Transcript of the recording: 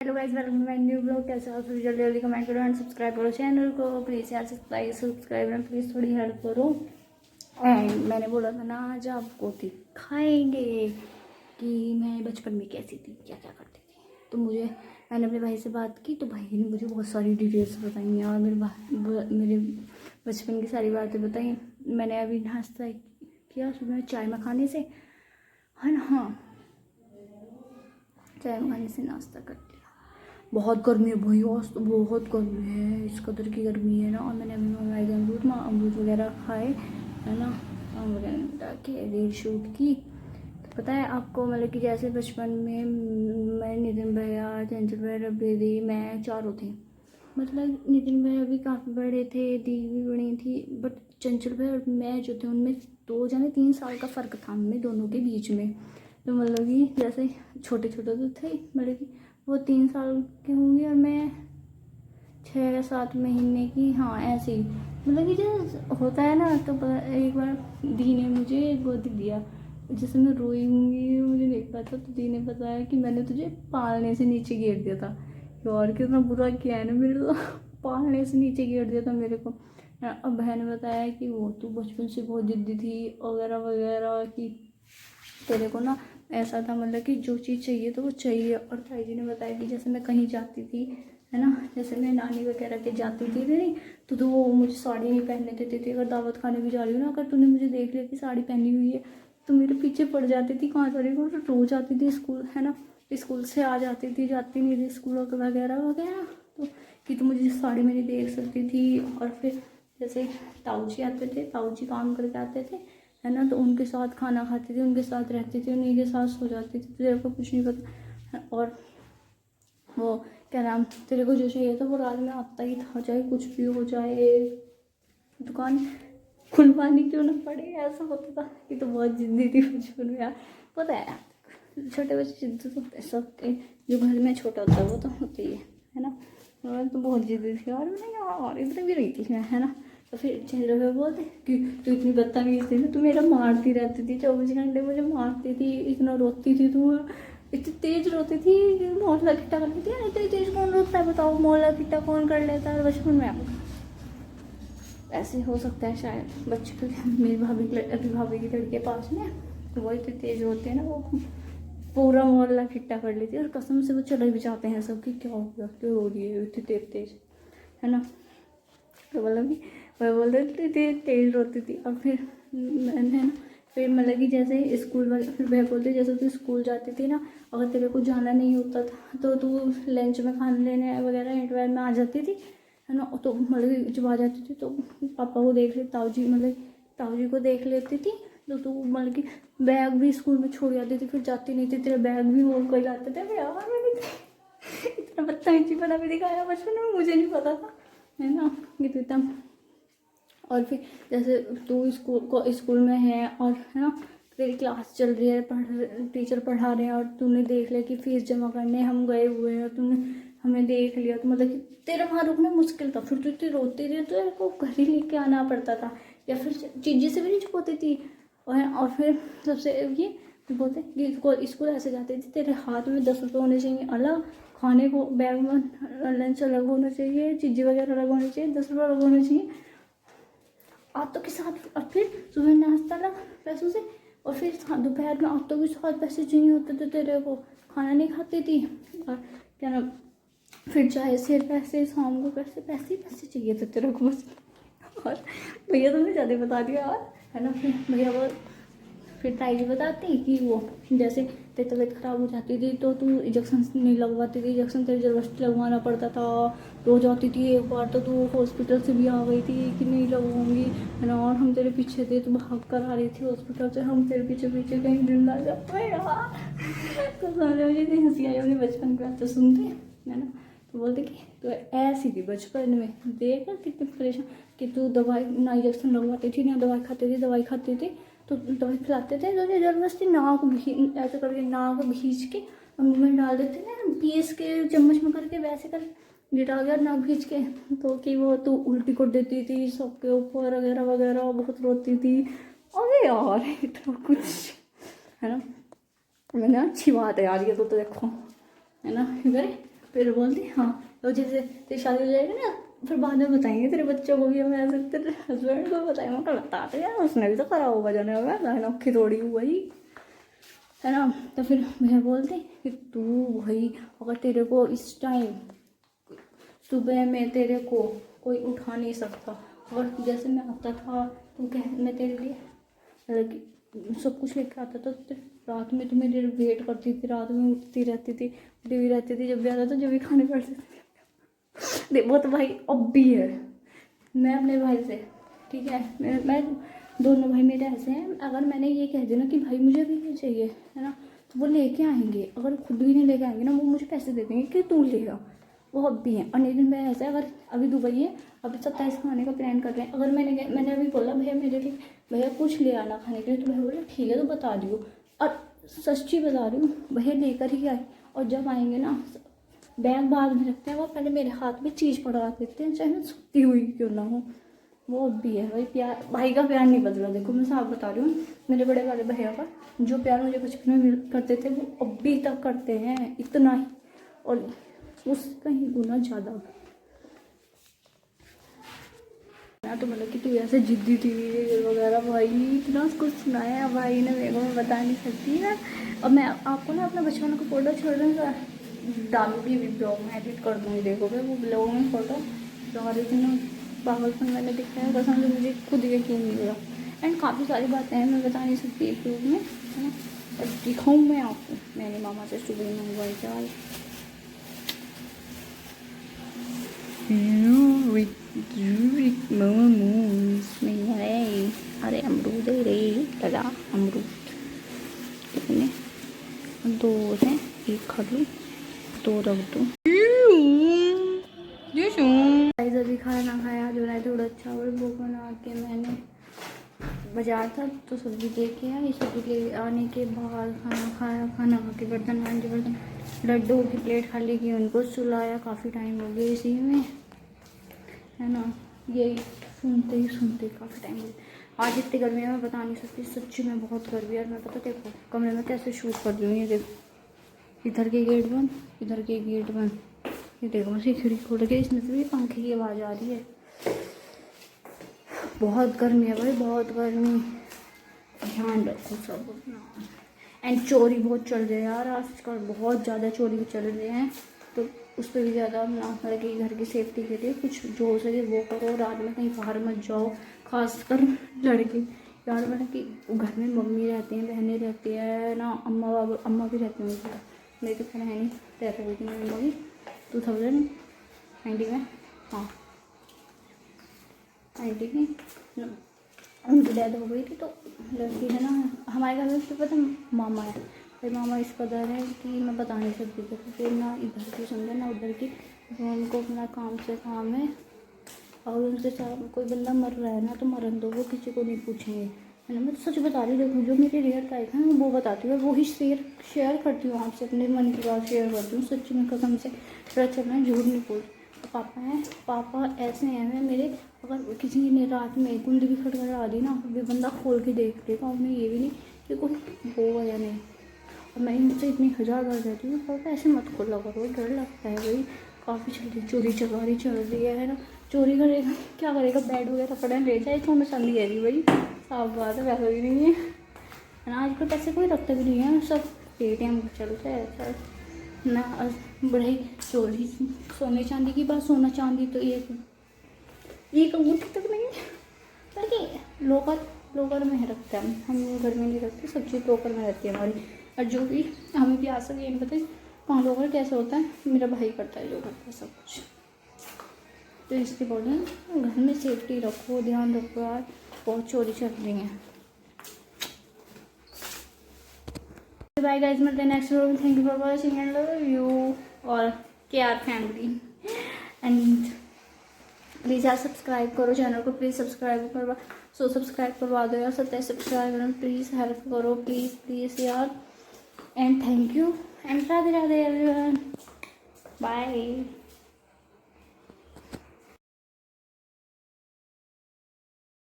Hello guys, welcome to my new blog. कैसे हो? फिर जल्दी जल्दी कमेंट करो एंड सब्सक्राइब करो चैनल को प्लीज़ यार। सब्सक्राइब में प्लीज़ थोड़ी हेल्प करो। एंड मैंने बोला था ना आज आपको दिखाएंगे कि मैं बचपन में कैसी थी, क्या क्या करती थी। तो मैंने अपने भाई से बात की तो भाई ने मुझे बहुत सारी डिटेल्स बताई और मेरे बचपन की सारी बातें बताई। मैंने अभी नाश्ता किया सुबह चाय मखाने से, है ना। हाँ, चाय मखाने से नाश्ता कर लिया। बहुत गर्मी है भाई, आज तो बहुत गर्मी है, इस कदर की गर्मी है ना। और मैंने अभी मंगाए थे अमरूद वगैरह खाए, है ना। आम वगैरह के रील शूट की। तो पता है आपको, मतलब कि जैसे बचपन में मैं, नितिन भैया, चंचल भैया, दीदी, मैं चारों थे। मतलब नितिन भैया भी काफ़ी बड़े थे, दीदी भी बड़ी थी, बट चंचल भैया और मैं जो थे उनमें 2 3 साल का फ़र्क था हमें दोनों के बीच में। तो मतलब कि जैसे छोटे छोटे तो थे, मतलब कि वो 3 साल के होंगे और मैं 6 या 7 महीने की, हाँ ऐसे ही। मतलब कि जो होता है ना, तो एक बार दी ने मुझे गोद दिया। जैसे मैं रोई होंगी, मुझे नहीं पता, तो दी ने बताया कि मैंने तुझे पालने से नीचे गिर दिया था। और कितना बुरा किया है ना मेरे तो पालने से नीचे गिर दिया था मेरे को। अब बहन ने बताया कि वो तू बचपन से बहुत जिद्दी थी वगैरह वगैरह, कि तेरे को ना ऐसा था, मतलब कि जो चीज़ चाहिए तो वो चाहिए। और ताई जी ने बताया कि जैसे मैं कहीं जाती थी, है ना, जैसे मैं नानी वगैरह के जाती थी नहीं, तो वो मुझे साड़ी नहीं पहनने देती थी। अगर दावत खाने भी जा रही हूँ ना, अगर तूने मुझे देख लिया कि साड़ी पहनी हुई है तो मेरे पीछे पड़ जाती थी, कहाँ जा रही हूँ, तो रोज आती थी स्कूल, है ना। स्कूल से आ जाती थी, जाती नहीं थी स्कूल वगैरह वगैरह। तो कि तुम मुझे साड़ी में नहीं देख सकती थी। और फिर जैसे ताऊ जी आते थे, ताऊ जी काम करके आते थे, है ना, तो उनके साथ खाना खाती थी, उनके साथ रहती थी, उन्हीं के साथ सो जाती थी। तेरे को कुछ नहीं पता। और वो क्या नाम, तेरे को जो चाहिए था वो रात में आता ही था, चाहे कुछ भी हो जाए, दुकान खुलवानी क्यों ना पड़े, ऐसा होता था। कि तो बहुत जिद्दी थी बचपन में यार। पता है यार, छोटे बच्चे जिद्दी तो होते सबके, जो घर में छोटा होता है वो तो होती है ना। मैं तो बहुत जिद्दी थी यार, मैंने यार इतनी भी रही थी मैं, है ना। तो फिर चेहरे पे बोलते कि तू इतनी बदतमीज थी ना, तू मेरा मारती रहती थी, 24 घंटे मुझे मारती थी, इतना रोती थी तू, इतनी तेज रोती थी कि मोहल्ला इकट्ठा कर लेती है। इतनी तेज कौन रोता है बताओ, मोहल्ला इकट्ठा कौन कर लेता है बचपन में। ऐसे हो सकता है शायद बच्चे को, मेरी भाभी की लड़के पास में, तो वो इतने तेज होते हैं ना, वो पूरा मोहल्ला इकट्ठा कर लेती है। और कसम से वो चले भी जाते हैं सब कि क्या हो गया, क्यों हो रही है इतनी तेज तेज, है ना। तो मतलब कि वह बोल रही थी तेज तेज रोती थी। और फिर मैंने ना, फिर मतलब कि जैसे स्कूल वाले, फिर वह बोलते जैसे तू स्कूल जाती थी ना, अगर तेरे को जाना नहीं होता था तो तू लंच में खाना लेने वगैरह इंटरवल में आ जाती थी, है ना। तो मतलब कि जब आ जाती थी तो पापा को देख ले, ताऊ जी, मतलब ताऊ जी को देख लेती थी। तो तू मतलब कि बैग भी स्कूल में छोड़ जाती थी, फिर जाती नहीं थी, तेरा बैग भी वो कोई लाते थे यार। मैंने इतना बदतमीजी बना भी दिखाया बचपन में, मुझे नहीं पता था, है ना, कि तू इतना। और फिर जैसे तू स्कूल में है और, है ना, तेरी क्लास चल रही है, टीचर पढ़ा रहे हैं और तूने देख लिया कि फीस जमा करने हम गए हुए हैं और तूने हमें देख लिया, तो मतलब कि तेरा वहाँ रुकना मुश्किल था। फिर तू इतनी रोती थी तो तेरे को घर ही लेके आना पड़ता था, या फिर चीज़ें से भी नहीं छुपाती थी। और फिर सबसे ये बोलते कि स्कूल ऐसे जाते थे, तेरे हाथ में 10 रुपये होने चाहिए अलग, खाने को बैग में लंच अलग होना चाहिए, चीज़ें वगैरह अलग होनी चाहिए, 10 रुपये अलग होने चाहिए आटो के साथ। और फिर सुबह नाश्ता ला पैसों से, और फिर दोपहर में आटो के साथ पैसे चाहिए होते थे तेरे को, खाना नहीं खाती थी। और क्या नाम, फिर चाय से पैसे, शाम को पैसे, पैसे ही पैसे चाहिए थे तेरे को बस। और भैया तुमने ज़्यादा बता दिया यार, है ना। फिर भैया वो, फिर ताई जी बताती कि वो जैसे तेरी तबीयत खराब हो जाती थी तो तू इंजेक्शन नहीं लगवाती थी, इंजेक्शन तेरे ज़बरदस्ती लगवाना पड़ता था। रोज आती थी, एक बार तो तू हॉस्पिटल से भी आ गई थी कि नहीं लगवाऊंगी, है ना। और हम तेरे पीछे थे, तू भाग कर आ रही थी हॉस्पिटल से, हम तेरे पीछे पीछे कहीं दिन ना जा पाए यार। तो सारे मुझे इतनी हंसी आई अपने बचपन की बातें सुनते, है ना। तो बोलते कि तो ऐसी थी बचपन में, देख कितनी परेशान, कि तू दवाई ना इंजेक्शन लगवाती थी ना दवाई खाती थी, दवाई खाती थी तो दवाई खिलाते थे तो जबरदस्ती नाक भी ऐसे करके नाक भींच के मुँह में डाल देते थे, पीस के चम्मच में करके वैसे कर गिरा गया नाक भींच के, तो कि वो तो उल्टी कर देती थी सबके ऊपर वगैरह वगैरह, बहुत रोती थी। अरे यार इतना कुछ, है ना। मैंने अच्छी बात है यार ये तो देखो, है ना। फिर फिर बोलती हाँ तो जैसे तेरी शादी हो जाएगी ना फिर बाद में बताएंगे तेरे बच्चों को भी, हम ऐसे तेरे हस्बैंड को बताएंगे। मैं बताते यार उसने भी तो करा होगा जाने होगा नौखी थोड़ी हुई है ना। तो फिर मैं बोलती कि तू भाई अगर तेरे को इस टाइम सुबह में तेरे को कोई उठा नहीं सकता और जैसे मैं आता था तो कह मैं तेरे लिए मतलब सब कुछ लेकर आता था तो रात में तो मेरे वेट करती थी, रात में उठती रहती थी, उठी हुई रहती थी, जब भी आता था जब भी खाने पड़ते थे। देखो तो भाई अब भी है मैं अपने भाई से ठीक है, मैं दोनों भाई मेरे ऐसे हैं, अगर मैंने ये कह दिया ना कि भाई मुझे भी ये चाहिए है ना तो वो लेके आएंगे, अगर खुद भी नहीं लेके आएंगे ना वो मुझे पैसे दे देंगे कि तू लेगा, वो अब भी हैं। और लेकिन मैं ऐसा अगर अभी दुबई है अभी 27 को आने का प्लान कर रहे हैं, अगर मैंने अभी बोला भैया मेरे लिए भैया कुछ ले आना खाने के लिए तो भैया बोला ठीक है तो बता दियो, और सच्ची बता रही हूँ भैया लेकर ही आए। और जब आएंगे ना बैग बाद में रखते हैं, वो पहले मेरे हाथ में चीज़ पकड़ा देते हैं चाहे मैं सुती हुई क्यों ना हो। वो अब भी है भाई प्यार, भाई का प्यार नहीं बदला। देखो मैं साफ बता रही हूँ मेरे बड़े वाले भैया का जो प्यार मुझे बचपन में करते थे वो अभी तक करते हैं इतना ही, और उसका ही गुना ज़्यादा। मैं तो मतलब कि तू ऐसे जिद्दी थी वगैरह भाई इतना कुछ सुनाया भाई ने मेरे को, मैं बता नहीं सकती ना। और मैं आपको ना अपना बचपन का फोटो छोड़ दूँगा डालूंगी भी ब्लॉग में, एडिट कर दूँगी देखोगे वो ब्लॉग में फ़ोटो और इतना पागलपन मैंने दिखाया कसम से मुझे खुद यकीन नहीं हुआ। एंड काफ़ी सारी बातें हैं मैं बता नहीं सकती एक ब्लॉग में है ना, और दिखाऊँ मैं आपको मैंने मामा से सुबह मंगवाई चाय अरे अमरूद है रे लगा अमरूद कितने दो हैं एक खा लूँ दो रख दूँ। अभी खाना खाया जो है थोड़ा चावल वो बना के मैंने बाजार था तो सब्जी लेके आई, सब्जी ले आने के बाद खाना खाया, खाना खा के बर्तन मांजे, बर्तन लड्डू की प्लेट खाली की उनको सुलाया, काफ़ी टाइम हो गया इसी में है ना, यही सुनते काफ़ी टाइम हो गया। आज इतनी गर्मी है मैं बता नहीं सकती सच्ची में बहुत गर्मी है। मैं पता देखो कमरे में कैसे शूट कर रही हूँ, ये देखो इधर के गेट बंद इधर के गेट बंद, ये देखो मुझे खिड़की खोल के इसमें से भी पंखे की आवाज़ आ रही है। बहुत गर्मी है भाई बहुत गर्मी, ध्यान रखो सब अपना। एंड चोरी बहुत चल रहे हैं यार आजकल, बहुत ज़्यादा चोरी चल रहे हैं तो उस पर भी ज़्यादा अपना मतलब कि घर की सेफ्टी के लिए कुछ जो हो सके वो करो, रात में कहीं बाहर मत जाओ, खासकर लड़के यार। मतलब कि घर में मम्मी रहती हैं बहनें रहती है ना, अम्मा बाबा अम्मा भी रहती हैं, मेरी तो खैर है नहीं, तैयार हुई थी मेरी मम्मी 2019 में, हाँ 90 में उनकी डेथ हो गई थी। तो लड़की है ना हमारे घर में उसके पता मामा है भाई, मामा इस कदर है कि मैं बता नहीं सकती थी, तो फिर ना इधर की समझे ना उधर की, तो उनको अपना काम से काम है और उनके साथ कोई बंदा मर रहा है ना तो मरन दो, वो किसी को नहीं पूछेंगे है ना। मैं तो सच बता रही देखो जो मेरी रियल लाइफ है मैं वो बताती हूँ, वो ही शेयर करती हूँ आपसे, अपने मन की बात शेयर करती हूँ सच्ची में कसम से, पता चल रहा है झूठ नहीं बोल। पापा हैं, पापा ऐसे हैं मेरे, अगर किसी ने रात में कुंडी भी खटखटा दी ना भी बंदा खोल के देख लेगा, उन्हें ये भी नहीं कि कोई होगा या नहीं। और मैं इनसे इतनी हज़ार बार कहती हूँ पापा ऐसे मत खोला करो, डर लगता है भाई, काफ़ी चोरी चकारी चल रही है ना। चोरी करेगा क्या करेगा, बेड वगैरह पड़ा ले जाए तो हमें चांदी है नहीं भाई, साफ बात है वैसा भी नहीं है ना। आजकल पैसे कोई रखता भी नहीं है, सब पेटीएम चलता है सर ना। बड़े चोरी सोने चांदी की बात, सोना चांदी तो एक अंगूठी तक नहीं, बल्कि लोकर में रखता है, हम घर में नहीं रखते, सब चीज़ लोकर में रहती है हमारी। और जो भी हमें भी आ सके ये नहीं पता कहाँ लोकर कैसे होता है, मेरा भाई करता है जो करता है सब कुछ। तो इसके बोल रहे हैं घर में सेफ्टी रखो, ध्यान रखो यार, बहुत चोरी चल रही है। बाय गाइस, मिलते हैं नेक्स्ट वीडियो में। Thank you for watching and love you और केआर फैमिली। एंड प्लीज़ यार सब्सक्राइब करो चैनल को, प्लीज़ सब्सक्राइब करवा दो यार, 27 सब्सक्राइबर प्लीज़ हेल्प करो प्लीज़ यार। And thank you and Radhe Radhe everyone, bye.